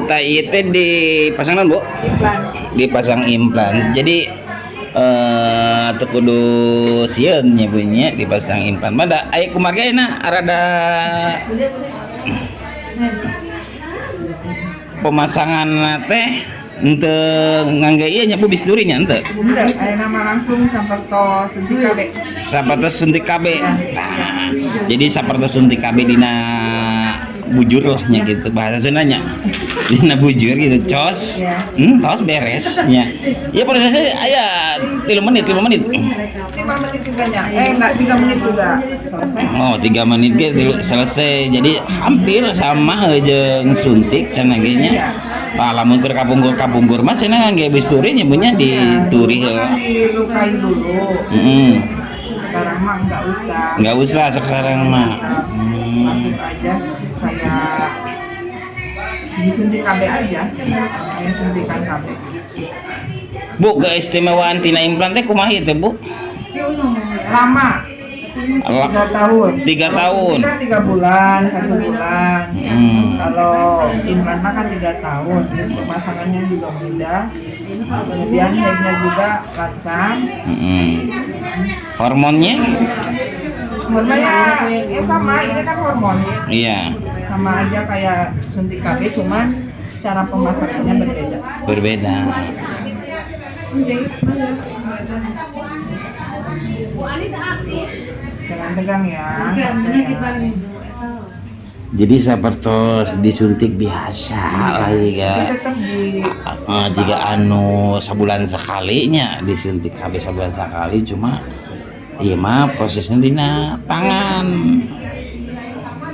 tak itu dipasang Bu? Implan. Dipasang implan. Jadi tuh kudu sieun nya punya dipasang implan. Mada aya kumaha na rada pemasangan teh henteu ngangge ieu nya Bu bisturi nya henteu. Enggak, aya nama langsung sapertos suntik KB. Sapertos suntik KB. Nah, jadi sapertos suntik KB dina bujur lah nya gitu bahasa Sundanya. Dina bujur gitu cos. Tos beresnya. Iya prosesnya aya 3 menit. 5 menit juga nya. Enggak 3 menit juga selesai. Oh, 3 menit ge selesai. Jadi hampir sama jeung suntik cenah ge nya. Lamun keur kapungkur mah cenah ngangge bisturi nya punya dituri heula. Dilukai dulu. Sekarang mah enggak usah sekarang mah. Masuk aja saya disuntik KB aja. Saya suntikan KB. Bu, keistimewaan tina implan teh kumaha ieu teh, Bu? Lama. 3 tahun. 3 tahun. Kita 3 bulan, 1 bulan. Kalau implan mah kan 3 tahun. Terus pemasangannya juga mudah. Kemudian headnya juga lancar. Hormonnya? Hormonnya ya sama, ini kan hormon. Iya. Sama aja kayak suntik KB, cuman cara pemasakannya berbeda. Berbeda. Jangan tegang ya. Jadi sapertos disuntik biasa lah jika jika anu sabulan sekalinya disuntik KB sabulan sekali cuma iya mah prosesnya dina tangan.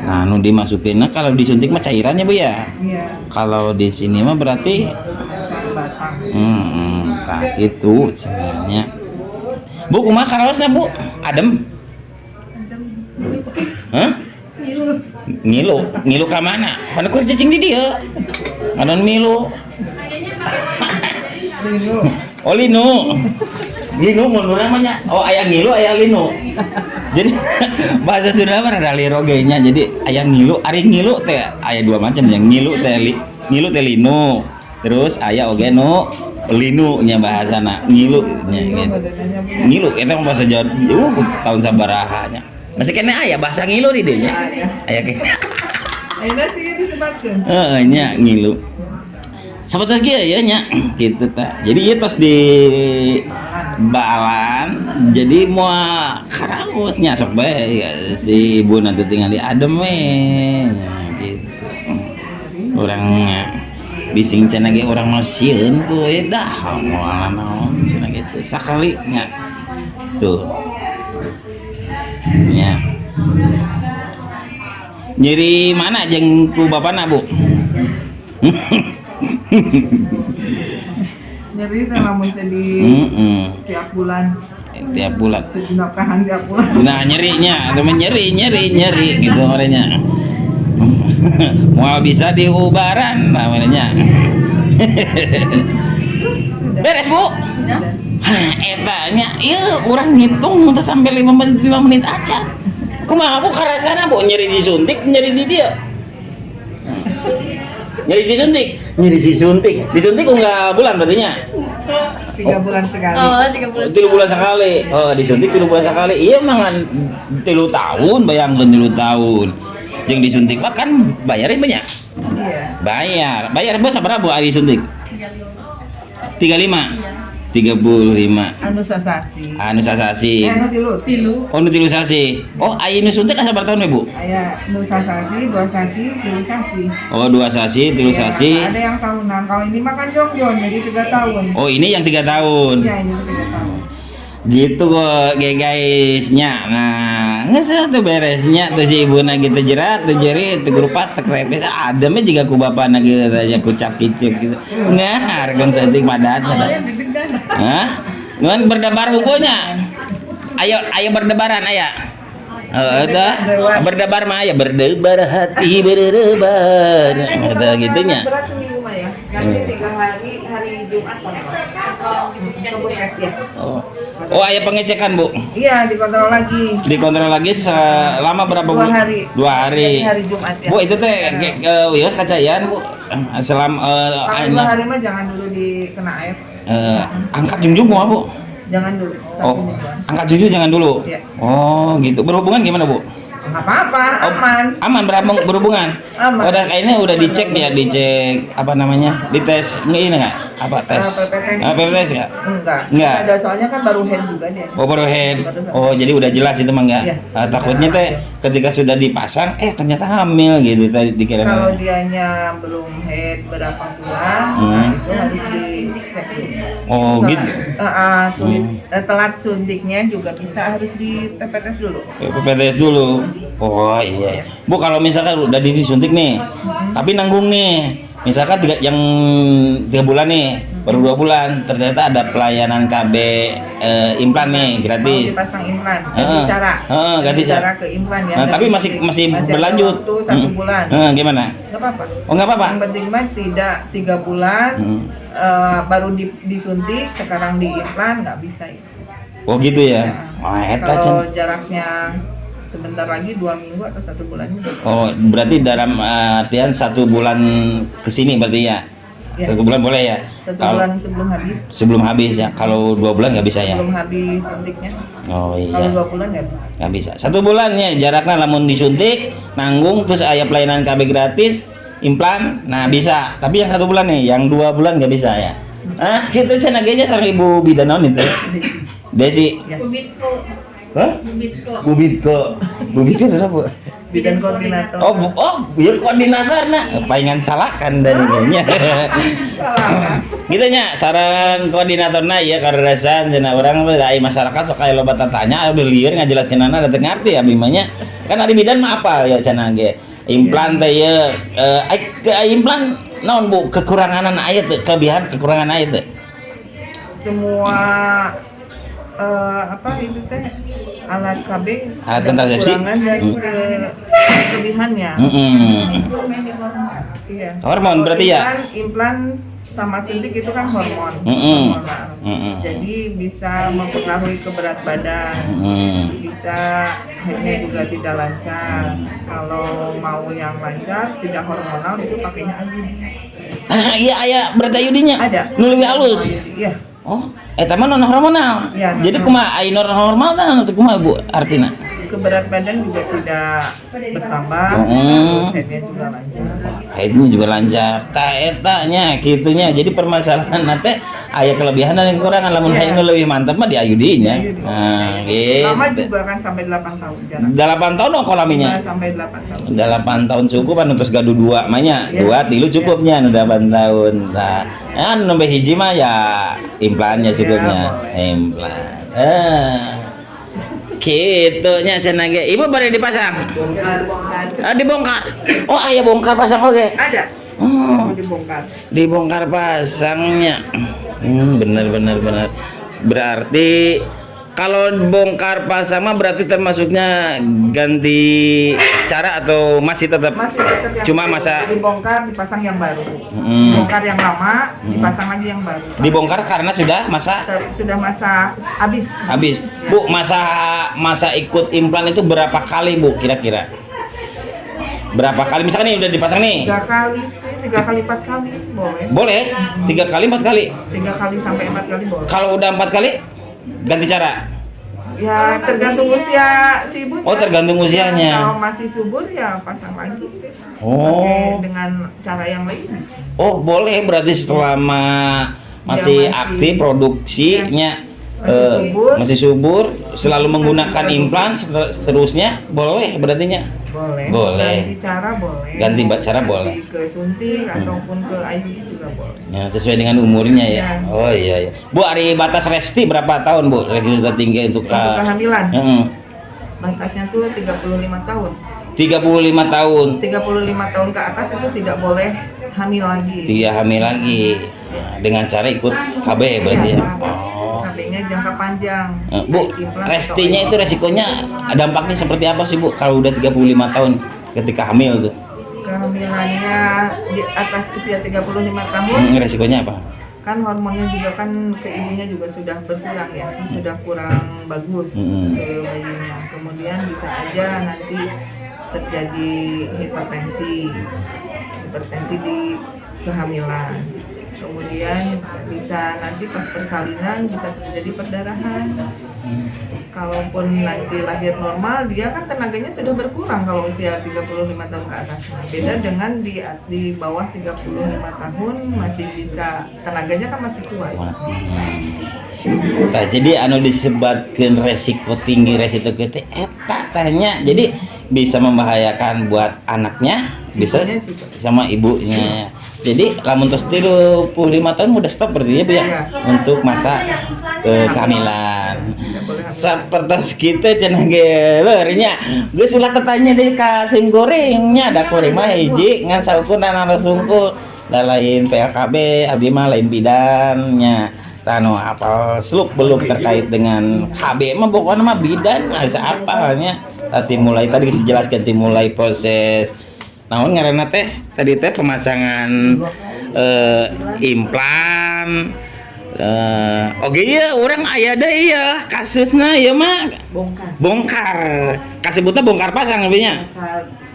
Nah, nu dimasukinnya kalau disuntik mah cairannya Bu ya. Iya. Kalau di sini mah berarti batang. Nah gitu sebenarnya. Bu, kumaha karaosna Bu? Adem? Hah? Ngilu ka mana? Mana kur cicing di dieu? Anon milu. Oh linu. Linu mun urang mah nya. Oh aya ngilu aya linu. Jadi bahasa Sunda mah ada liro ge nya. Jadi aya ngilu, ari ngilu teh aya 2 macam yang ngilu teh linu. Terus aya oge nu linu nya bahasana. Ngilu nya gitu. Ngilu eta mah bahasa Jawa tahun sabaraha nya. Masih kena aya bahasa ngilu di dieu nya. Aya ke. Ayeuna sih disebutkeun. Heeh nya ngilu. Sahabat lagi ya nya gitu ta. Jadi ieu tos di balan jadi moal karaosnya sok bae si ibu nanti tinggal di adem gitu. Orangnya bising cenah ge urang mah sieun ku dah moal naon cenah gitu sakali nya. Tuh. Ya. Nyeri mana jeung ku bapana, Bu? Nyeri teh lamun teh di tiap bulan. Tiap bulan. Nafkahan tiap bulan. Nah, nyerinya, temen nyeri gitu orangnya. Mau bisa diubaran namanya. Beres, Bu. Eta nya ieu urang ngitung teh sampai 5 menit aja. Kumaha Bu karasana Bu nyeri disuntik, nyeri di dia. Nyeri disuntik. Disuntik enggak bulan berarti nya? 3 bulan sekali. Oh, 3 bulan. 3 bulan sekali. Oh, disuntik 3 bulan sekali. Iya mangan 3 tahun, bayangkeun 3 tahun. Jeung disuntik mah kan bayarin banyak. Iya. Bayar bos sabaraha Bu ari disuntik? 35. Iya. 35. Anu sasasi. Anu tilu. Oh, nu tilu sasi. Oh, aya nu suntik asa berapa tahun, Bu? Aya nu sasasi, 2 sasi, 3 sasi. Oh, 2 sasi, 3 sasi. Ada yang tahunan. Kalau ini makan jongjon jadi 3 tahun. Oh, ini yang 3 tahun. Iya, ini 3 tahun. Gitu kok guysnya. Nah, ngeus tuh beresnya tuh si ibuna gitu jerat tuh jerit tuh grup pas teh krepes ademnya juga ku bapana gitu tanya kucap kicip gitu. Ngar kan saeutik madat. Hah? Ngan berdebar hukumnya. Ayo berdebaran aya. Eta berdebar mah aya berdebar hati berdebar. Eta gitunya. Berat seminggu mah ya. Nanti 3 hari Jumat kontrol ke puskes ya. Oh, aya pengecekan, Bu. Iya, dikontrol lagi. Dikontrol lagi selama berapa, Bu? 2 hari. 2 hari. Hari Jumat ya. Bu, itu teh wios kacayan, Bu. Selama Kalau 2 hari mah jangan dulu dikena air. angkat junjung mau, Bu? Jangan dulu. Oh, angkat junjung jangan dulu. Iya. Oh, gitu. Berhubungan gimana, Bu? Nggak apa-apa, aman. Aman berhubungan. Aman. Udah kayaknya udah dicek ya, dicek apa namanya? Dites ini enggak? Apa tes? PPTS enggak? Enggak. Ada soalnya kan baru head juga dia. Oh, baru head. Oh, jadi udah jelas itu mah enggak? Iya. Takutnya teh ketika sudah dipasang ternyata hamil gitu tadi dikira. Kalau dianya belum head berapa bulan, nah itu harus dicek dulu. Oh, gitu. Telat suntiknya juga bisa harus di PPTS dulu. PPTS dulu. Oh iya. Bu, kalau misalkan udah disuntik nih, tapi nanggung nih. Misalkan yang 3 bulan nih, baru 2 bulan, ternyata ada pelayanan KB implan nih gratis. Mau dipasang implan, ganti cara. Ganti cara ke implan ya. tapi masih berlanjut. Waktu 1 bulan. Gimana? Nggak apa-apa. Oh, nggak apa-apa. Yang penting mah tidak 3 bulan baru disuntik, sekarang di implan nggak bisa itu. Oh gitu ya. Kalau jaraknya sebentar lagi 2 minggu atau 1 bulan. Oh, berarti dalam artian 1 bulan kesini berarti ya? 1 bulan boleh ya? 1 bulan sebelum habis. Sebelum habis ya. Kalau 2 bulan nggak bisa ya? Sebelum habis suntiknya. Oh iya. Kalau 2 bulan nggak bisa. Nggak bisa. 1 bulan ya jaraknya, lamun disuntik, nanggung, terus aya pelayanan KB gratis, implan, nah bisa. Tapi yang 1 bulan nih, yang 2 bulan nggak bisa ya. Kita cenagenya sama Ibu bidan naon itu? Desi. Hah? Bubitko adalah, Bu? Bidan koordinator. Ya koordinator palingan salahkan dan ininya. Gitu nya, sareng koordinatorna ya karerasan cenah urang da masyarakat sok aya loba tanya abdi lieur ngajelaskeunana da teu ngarti abdi mah nya. Kan ari bidan mah apa ya cenah ge. Implan teh ye implan naon, Bu? Kekurangan aya teu? Kelebihan kekurangan aya teu? Semua itu teh alat KB alat kontrasepsi kekurangan dan kelebihannya. Iya. Hormon berarti ya? Implan sama suntik itu kan hormon. Jadi bisa mempengaruhi keberat badan. Bisa headnya juga tidak lancar. Kalau mau yang lancar tidak hormonal itu pakainya IUD. Iya aya berat IUD-nya. Ada. Nu leuwih halus. Iya. Oh, eta mah non hormonal. Ya, jadi kumaha ai normal kan atau kumaha, Bu, artina? Keberat badan juga tidak bertambah, terus headnya juga lancar. Headnya juga lancar. Ta eta nya kitunya. Jadi permasalahan teh aya kelebihan dan kekurangan. Lamun head nu leuwih mantep mah di IUD-nya. Nah, gitu. Lama juga kan sampai 8 tahun jarak. 8 tahun kolaminya. Sampai 8 tahun. 8 tahun cukup kan terus gaduh 2 mah nya. 2 3 cukupnya 8 tahun. Nah, nomor hiji mah ya implannya cukupnya. Implan. Gitu nya cenah ge. Ibu bari dipasang. Dibongkar. Oh, aya bongkar pasang oge. Ada. Oh, dibongkar. Dibongkar pasangnya. Bener. Berarti kalau bongkar pasang mah berarti termasuknya ganti cara atau masih tetap cuma masa dibongkar dipasang yang baru. Bongkar yang lama dipasang lagi yang baru. Dibongkar karena sudah masa habis. Ya. Bu, masa ikut implan itu berapa kali, Bu, kira-kira? Berapa kali? Misalkan nih udah dipasang nih. 3 kali, 4 kali boleh. Boleh? 3 kali 4 kali? 3 kali sampai 4 kali boleh. Kalau udah 4 kali ganti cara? Ya tergantung usia si ibunya. Oh, tergantung usianya. Kalau masih subur ya pasang lagi. Oh. Dengan cara yang lain. Oh, boleh berarti selama masih aktif produksinya. Masih subur, selalu menggunakan implan seterusnya boleh berartinya? Boleh. Ganti cara boleh. Ganti ke suntik ataupun ke IUD juga boleh. Ya, sesuai dengan umurnya ya. Oh iya. Bu, hari batas resti berapa tahun, Bu? Resti tinggi untuk kehamilan. Batasnya tuh 35 tahun. 35 tahun. 35 tahun ke atas itu tidak boleh hamil lagi. Tidak hamil lagi. Dengan cara ikut KB berarti ya. KB-nya jangka panjang. Bu, restinya itu resikonya dampaknya seperti apa sih, Bu? Kalau udah 35 tahun ketika hamil tuh? kehamilannya di atas usia 35 tahun, Resikonya apa? kan hormonnya juga kan ke ibunya juga sudah berkurang ya, sudah kurang bagus ke bayinya. Kemudian bisa aja nanti terjadi hipertensi di kehamilan. Kemudian bisa nanti pas persalinan bisa terjadi perdarahan. Kalaupun nanti lahir normal, dia kan tenaganya sudah berkurang kalau usia 35 tahun ke atas. Beda dengan di bawah 35 tahun masih bisa, tenaganya kan masih kuat. Nah, jadi anu disebutkan resiko tinggi resiko gede eta tanya, jadi bisa membahayakan buat anaknya, bisa sama ibunya. Jadi lamun tos 35 tahun udah stop berarti ya Bu ya, untuk masa kehamilan. Seperti kita cenah ge leurnya. Geus ulah tetanya di kasim gorengnya, ada goreng mah hiji ngan saukur dan sungkul. Da lain PLKB, abdi mah lain bidannya. Tanu apa seluk belum terkait dengan KB mah pokoknya mah bidan asa apalnya. Tadi mulai tadi dijelaskan mulai proses naon ngaranna teh tadi teh pemasangan implan oke iya orang aya deui ya kasusna ieu mah bongkar kasebutna bongkar pasang abenya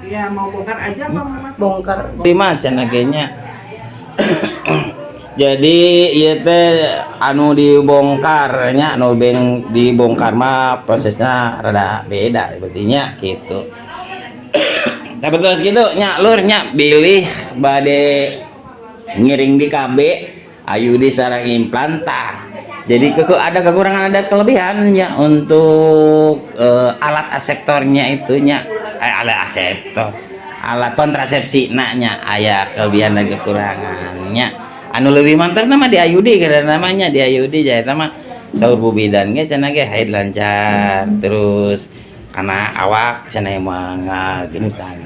ya mau bongkar aja apa mau masang? Bongkar di macan agenya jadi ieu teh anu dibongkar nya anu dibongkar mah prosesnya rada beda berarti gitu. Tapi terus gitu nya lur nya bilih bade ngiring di KB ayu di sareng implan tah. Jadi ada kekurangan ada kelebihan nya untuk alat aseptornya itu nya alat aseptor. Alat kontrasepsi nya aya kelebihan dan kekurangannya. Anu lebih mantap nama di Ayudi karena namanya di Ayudi jadi nama saur Bu Bidan ge cenah ge haid lancar terus karena awak cenah emang genutan.